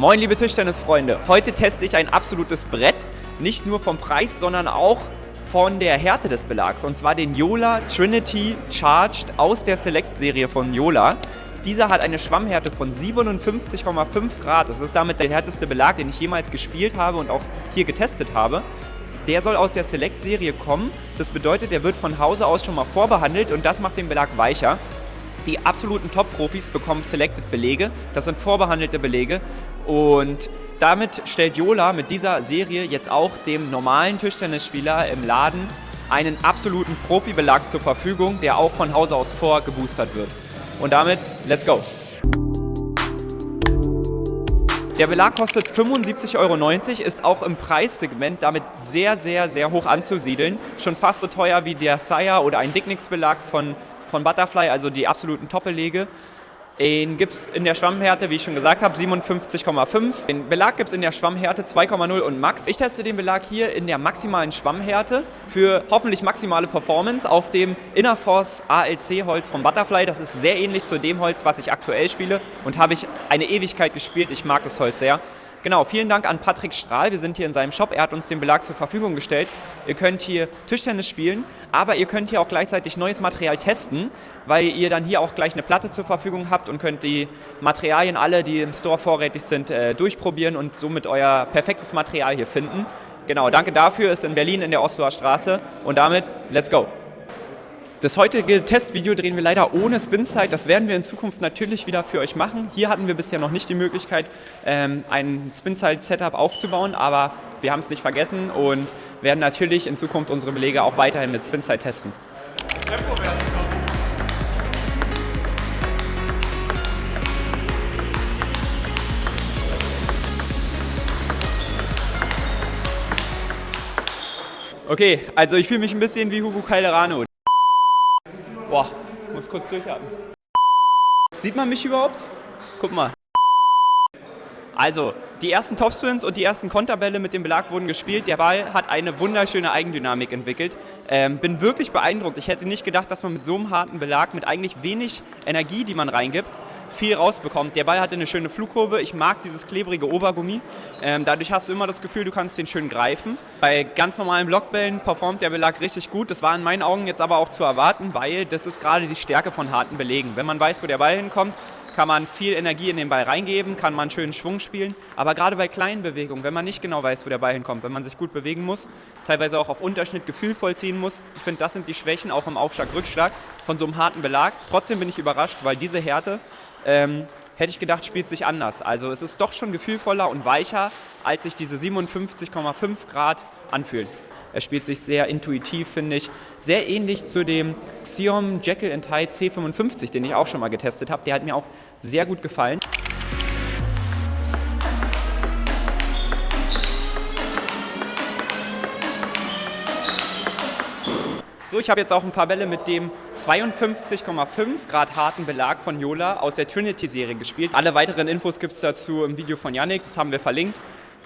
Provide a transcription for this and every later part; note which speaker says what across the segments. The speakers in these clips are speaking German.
Speaker 1: Moin liebe Tischtennisfreunde, heute teste ich ein absolutes Brett, nicht nur vom Preis, sondern auch von der Härte des Belags, und zwar den Jola Trinity Charged aus der Select-Serie von Jola. Dieser hat eine Schwammhärte von 57,5 Grad, das ist damit der härteste Belag, den ich jemals gespielt habe und auch hier getestet habe. Der soll aus der Select-Serie kommen, das bedeutet, der wird von Hause aus schon mal vorbehandelt und das macht den Belag weicher. Die absoluten Top-Profis bekommen Selected-Belege, das sind vorbehandelte Belege, und damit stellt Jola mit dieser Serie jetzt auch dem normalen Tischtennisspieler im Laden einen absoluten Profi-Belag zur Verfügung, der auch von Hause aus vorgeboostert wird. Und damit, let's go! Der Belag kostet 75,90 €, ist auch im Preissegment damit sehr, sehr, sehr hoch anzusiedeln. Schon fast so teuer wie der Sire oder ein Dicknix-Belag von Butterfly, also die absoluten Top-Belege. Den gibt es in der Schwammhärte, wie ich schon gesagt habe, 57,5. Den Belag gibt es in der Schwammhärte 2,0 und Max. Ich teste den Belag hier in der maximalen Schwammhärte für hoffentlich maximale Performance auf dem Innerforce ALC-Holz von Butterfly. Das ist sehr ähnlich zu dem Holz, was ich aktuell spiele, und habe ich eine Ewigkeit gespielt. Ich mag das Holz sehr. Genau, vielen Dank an Patrick Strahl, wir sind hier in seinem Shop, er hat uns den Belag zur Verfügung gestellt. Ihr könnt hier Tischtennis spielen, aber ihr könnt hier auch gleichzeitig neues Material testen, weil ihr dann hier auch gleich eine Platte zur Verfügung habt und könnt die Materialien alle, die im Store vorrätig sind, durchprobieren und somit euer perfektes Material hier finden. Genau, danke dafür, ist in Berlin in der Osloer Straße, und damit, let's go! Das heutige Testvideo drehen wir leider ohne Spin-Side, das werden wir in Zukunft natürlich wieder für euch machen. Hier hatten wir bisher noch nicht die Möglichkeit, ein Spin-Side-Setup aufzubauen, aber wir haben es nicht vergessen und werden natürlich in Zukunft unsere Belege auch weiterhin mit Spin-Side testen. Okay, also ich fühle mich ein bisschen wie Hugo Calderano. Boah, muss kurz durchatmen. Sieht man mich überhaupt? Guck mal. Also, die ersten Topspins und die ersten Konterbälle mit dem Belag wurden gespielt. Der Ball hat eine wunderschöne Eigendynamik entwickelt. Bin wirklich beeindruckt. Ich hätte nicht gedacht, dass man mit so einem harten Belag, mit eigentlich wenig Energie, die man reingibt, viel rausbekommt. Der Ball hatte eine schöne Flugkurve. Ich mag dieses klebrige Obergummi. Dadurch hast du immer das Gefühl, du kannst den schön greifen. Bei ganz normalen Blockbällen performt der Belag richtig gut. Das war in meinen Augen jetzt aber auch zu erwarten, weil das ist gerade die Stärke von harten Belegen. Wenn man weiß, wo der Ball hinkommt, kann man viel Energie in den Ball reingeben, kann man schön Schwung spielen. Aber gerade bei kleinen Bewegungen, wenn man nicht genau weiß, wo der Ball hinkommt, wenn man sich gut bewegen muss, teilweise auch auf Unterschnitt gefühlvoll ziehen muss, ich finde, das sind die Schwächen auch im Aufschlag-Rückschlag von so einem harten Belag. Trotzdem bin ich überrascht, weil diese Härte, hätte ich gedacht, spielt sich anders. Also es ist doch schon gefühlvoller und weicher, als sich diese 57,5 Grad anfühlen. Er spielt sich sehr intuitiv, finde ich. Sehr ähnlich zu dem Xiom Jekyll & Hyde C55, den ich auch schon mal getestet habe. Der hat mir auch sehr gut gefallen. So, ich habe jetzt auch ein paar Bälle mit dem 52,5 Grad harten Belag von Jola aus der Trinity-Serie gespielt. Alle weiteren Infos gibt es dazu im Video von Yannick, das haben wir verlinkt.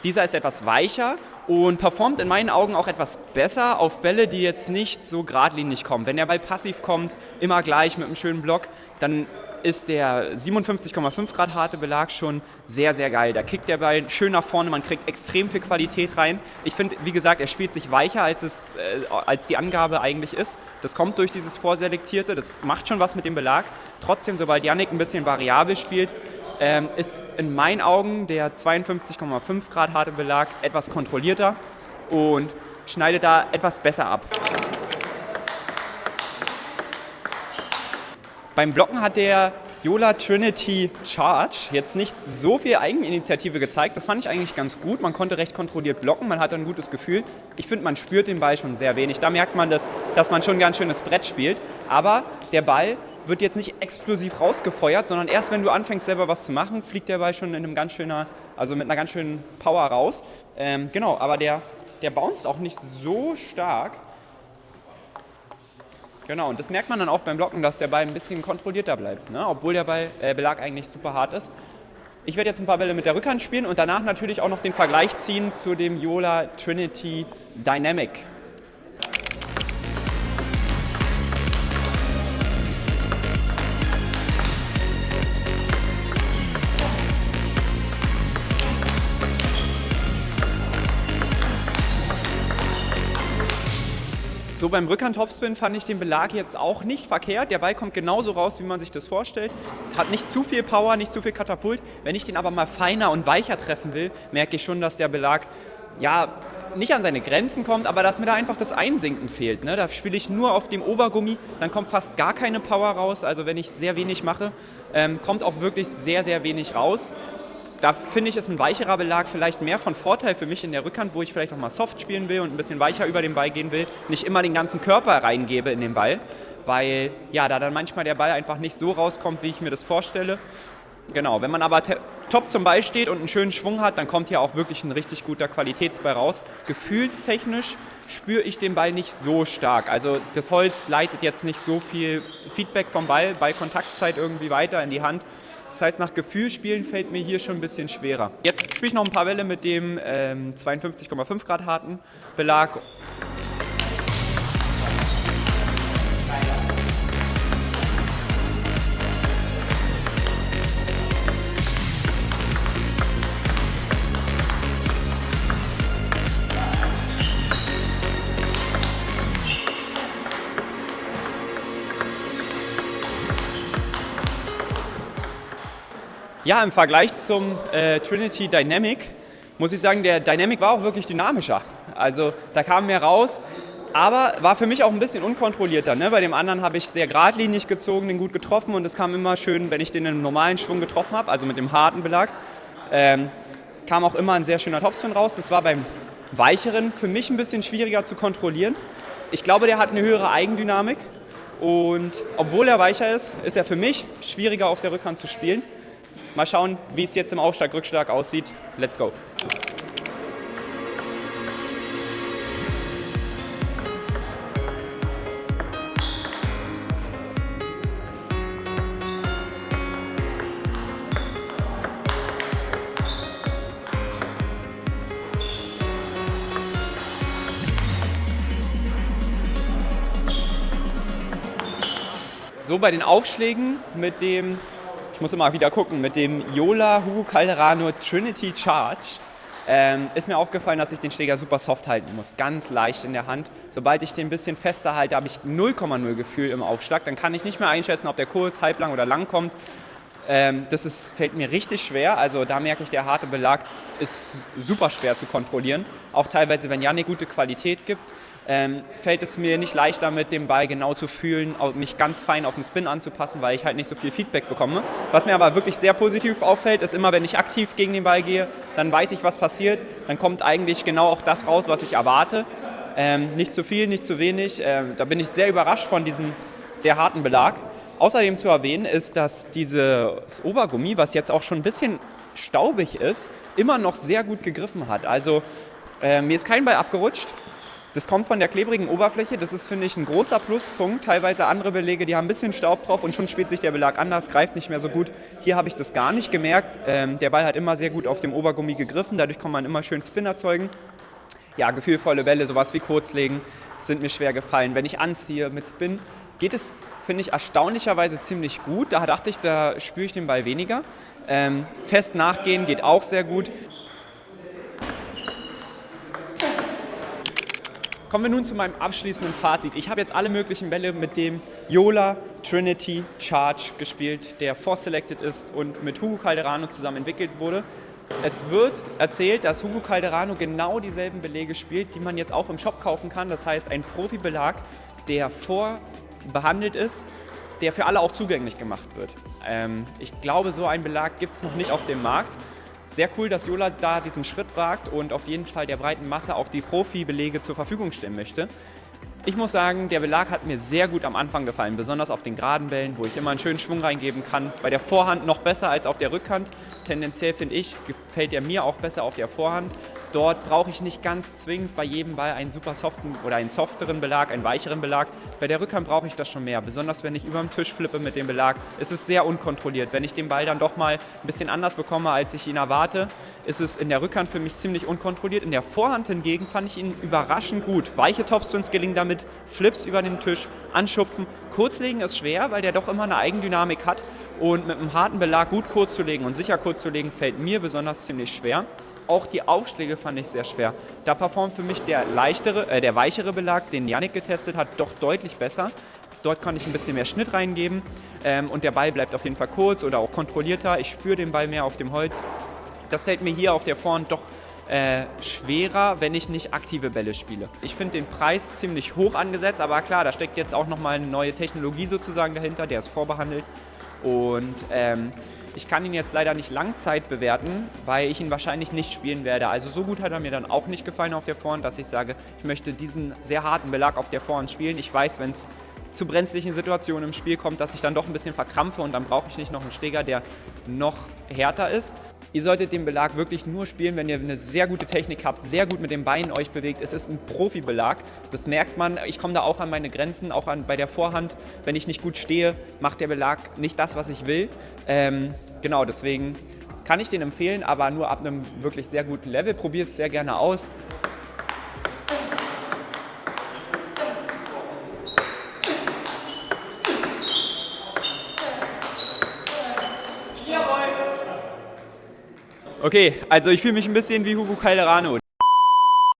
Speaker 1: Dieser ist etwas weicher und performt in meinen Augen auch etwas besser auf Bälle, die jetzt nicht so geradlinig kommen. Wenn der Ball passiv kommt, immer gleich mit einem schönen Block, dann ist der 57,5 Grad harte Belag schon sehr, sehr geil. Da kickt der Ball schön nach vorne, man kriegt extrem viel Qualität rein. Ich finde, wie gesagt, er spielt sich weicher, als die Angabe eigentlich ist. Das kommt durch dieses Vorselektierte, das macht schon was mit dem Belag. Trotzdem, sobald Yannick ein bisschen variabel spielt, ist in meinen Augen der 52,5 Grad harte Belag etwas kontrollierter und schneidet da etwas besser ab. Beim Blocken hat der Jola Trinity Charge jetzt nicht so viel Eigeninitiative gezeigt. Das fand ich eigentlich ganz gut. Man konnte recht kontrolliert blocken, man hatte ein gutes Gefühl. Ich finde, man spürt den Ball schon sehr wenig. Da merkt man, dass man schon ein ganz schönes Brett spielt. Aber der Ball wird jetzt nicht explosiv rausgefeuert, sondern erst wenn du anfängst selber was zu machen, fliegt der Ball schon mit einer ganz schönen Power raus. Genau, aber der bounced auch nicht so stark. Genau, und das merkt man dann auch beim Blocken, dass der Ball ein bisschen kontrollierter bleibt, ne? Obwohl der Belag eigentlich super hart ist. Ich werde jetzt ein paar Bälle mit der Rückhand spielen und danach natürlich auch noch den Vergleich ziehen zu dem Jola Trinity Dynamic. So, beim Rückhand-Topspin fand ich den Belag jetzt auch nicht verkehrt. Der Ball kommt genauso raus, wie man sich das vorstellt. Hat nicht zu viel Power, nicht zu viel Katapult. Wenn ich den aber mal feiner und weicher treffen will, merke ich schon, dass der Belag ja nicht an seine Grenzen kommt, aber dass mir da einfach das Einsinken fehlt. Ne? Da spiele ich nur auf dem Obergummi, dann kommt fast gar keine Power raus. Also wenn ich sehr wenig mache, kommt auch wirklich sehr, sehr wenig raus. Da finde ich, ist ein weicherer Belag vielleicht mehr von Vorteil für mich in der Rückhand, wo ich vielleicht auch mal soft spielen will und ein bisschen weicher über den Ball gehen will, nicht immer den ganzen Körper reingebe in den Ball, weil ja, da dann manchmal der Ball einfach nicht so rauskommt, wie ich mir das vorstelle. Genau, wenn man aber top zum Ball steht und einen schönen Schwung hat, dann kommt hier auch wirklich ein richtig guter Qualitätsball raus. Gefühlstechnisch spüre ich den Ball nicht so stark. Also das Holz leitet jetzt nicht so viel Feedback vom Ball bei Kontaktzeit irgendwie weiter in die Hand. Das heißt, nach Gefühlspielen fällt mir hier schon ein bisschen schwerer. Jetzt spiele ich noch ein paar Bälle mit dem 52,5 Grad harten Belag. Ja, im Vergleich zum Trinity Dynamic muss ich sagen, der Dynamic war auch wirklich dynamischer. Also da kam mehr raus, aber war für mich auch ein bisschen unkontrollierter. Ne? Bei dem anderen habe ich sehr geradlinig gezogen, den gut getroffen und es kam immer schön, wenn ich den im normalen Schwung getroffen habe, also mit dem harten Belag, kam auch immer ein sehr schöner Topspin raus. Das war beim weicheren für mich ein bisschen schwieriger zu kontrollieren. Ich glaube, der hat eine höhere Eigendynamik und obwohl er weicher ist, ist er für mich schwieriger auf der Rückhand zu spielen. Mal schauen, wie es jetzt im Aufschlag-Rückschlag aussieht. Let's go! So, bei den Aufschlägen mit dem, ich muss immer wieder gucken, mit dem Jola Hugo Calderano Trinity Charge ist mir aufgefallen, dass ich den Schläger super soft halten muss, ganz leicht in der Hand. Sobald ich den ein bisschen fester halte, habe ich 0,0 Gefühl im Aufschlag. Dann kann ich nicht mehr einschätzen, ob der kurz, halblang oder lang kommt. Fällt mir richtig schwer, also da merke ich, der harte Belag ist super schwer zu kontrollieren. Auch teilweise, wenn Jan eine gute Qualität gibt, fällt es mir nicht leichter, mit dem Ball genau zu fühlen, mich ganz fein auf den Spin anzupassen, weil ich halt nicht so viel Feedback bekomme. Was mir aber wirklich sehr positiv auffällt, ist immer, wenn ich aktiv gegen den Ball gehe, dann weiß ich, was passiert. Dann kommt eigentlich genau auch das raus, was ich erwarte. Nicht zu viel, nicht zu wenig. Da bin ich sehr überrascht von diesem sehr harten Belag. Außerdem zu erwähnen ist, dass dieses Obergummi, was jetzt auch schon ein bisschen staubig ist, immer noch sehr gut gegriffen hat. Also mir ist kein Ball abgerutscht. Das kommt von der klebrigen Oberfläche, das ist, finde ich, ein großer Pluspunkt. Teilweise andere Belege, die haben ein bisschen Staub drauf und schon spielt sich der Belag anders, greift nicht mehr so gut. Hier habe ich das gar nicht gemerkt. Der Ball hat immer sehr gut auf dem Obergummi gegriffen, dadurch kann man immer schön Spin erzeugen. Ja, gefühlvolle Bälle, sowas wie Kurzlegen, sind mir schwer gefallen. Wenn ich anziehe mit Spin, geht es, finde ich, erstaunlicherweise ziemlich gut. Da dachte ich, da spüre ich den Ball weniger. Fest nachgehen geht auch sehr gut. Kommen wir nun zu meinem abschließenden Fazit. Ich habe jetzt alle möglichen Bälle mit dem Jola Trinity Charge gespielt, der vorselected ist und mit Hugo Calderano zusammen entwickelt wurde. Es wird erzählt, dass Hugo Calderano genau dieselben Belege spielt, die man jetzt auch im Shop kaufen kann. Das heißt, ein Profibelag, der vorbehandelt ist, der für alle auch zugänglich gemacht wird. Ich glaube, so einen Belag gibt es noch nicht auf dem Markt. Sehr cool, dass Jola da diesen Schritt wagt und auf jeden Fall der breiten Masse auch die Profi-Belege zur Verfügung stellen möchte. Ich muss sagen, der Belag hat mir sehr gut am Anfang gefallen, besonders auf den geraden Bällen, wo ich immer einen schönen Schwung reingeben kann. Bei der Vorhand noch besser als auf der Rückhand. Tendenziell, finde ich, gefällt er mir auch besser auf der Vorhand. Dort brauche ich nicht ganz zwingend bei jedem Ball einen super soften oder einen softeren Belag, einen weicheren Belag. Bei der Rückhand brauche ich das schon mehr, besonders wenn ich über den Tisch flippe mit dem Belag. Ist es sehr unkontrolliert. Wenn ich den Ball dann doch mal ein bisschen anders bekomme, als ich ihn erwarte, ist es in der Rückhand für mich ziemlich unkontrolliert. In der Vorhand hingegen fand ich ihn überraschend gut. Weiche Topspins gelingen damit, Flips über den Tisch, anschupfen. Kurzlegen ist schwer, weil der doch immer eine Eigendynamik hat. Und mit einem harten Belag gut kurz zu legen und sicher kurz zu legen, fällt mir besonders ziemlich schwer. auch die Aufschläge fand ich sehr schwer. Da performt für mich der weichere Belag, den Yannick getestet hat, doch deutlich besser. Dort kann ich ein bisschen mehr Schnitt reingeben und der Ball bleibt auf jeden Fall kurz oder auch kontrollierter. Ich spüre den Ball mehr auf dem Holz. Das fällt mir hier auf der Vorhand doch schwerer, wenn ich nicht aktive Bälle spiele. Ich finde den Preis ziemlich hoch angesetzt, aber klar, da steckt jetzt auch nochmal eine neue Technologie sozusagen dahinter, der ist vorbehandelt. Und ich kann ihn jetzt leider nicht Langzeit bewerten, weil ich ihn wahrscheinlich nicht spielen werde. Also so gut hat er mir dann auch nicht gefallen auf der Vorhand, dass ich sage, ich möchte diesen sehr harten Belag auf der Vorhand spielen. Ich weiß, wenn es zu brenzlichen Situationen im Spiel kommt, dass ich dann doch ein bisschen verkrampfe und dann brauche ich nicht noch einen Schläger, der noch härter ist. Ihr solltet den Belag wirklich nur spielen, wenn ihr eine sehr gute Technik habt, sehr gut mit den Beinen euch bewegt. Es ist ein Profibelag, das merkt man. Ich komme da auch an meine Grenzen, auch bei der Vorhand. Wenn ich nicht gut stehe, macht der Belag nicht das, was ich will. Genau, deswegen kann ich den empfehlen, aber nur ab einem wirklich sehr guten Level. Probiert es sehr gerne aus. Okay, also ich fühle mich ein bisschen wie Hugo Calderano.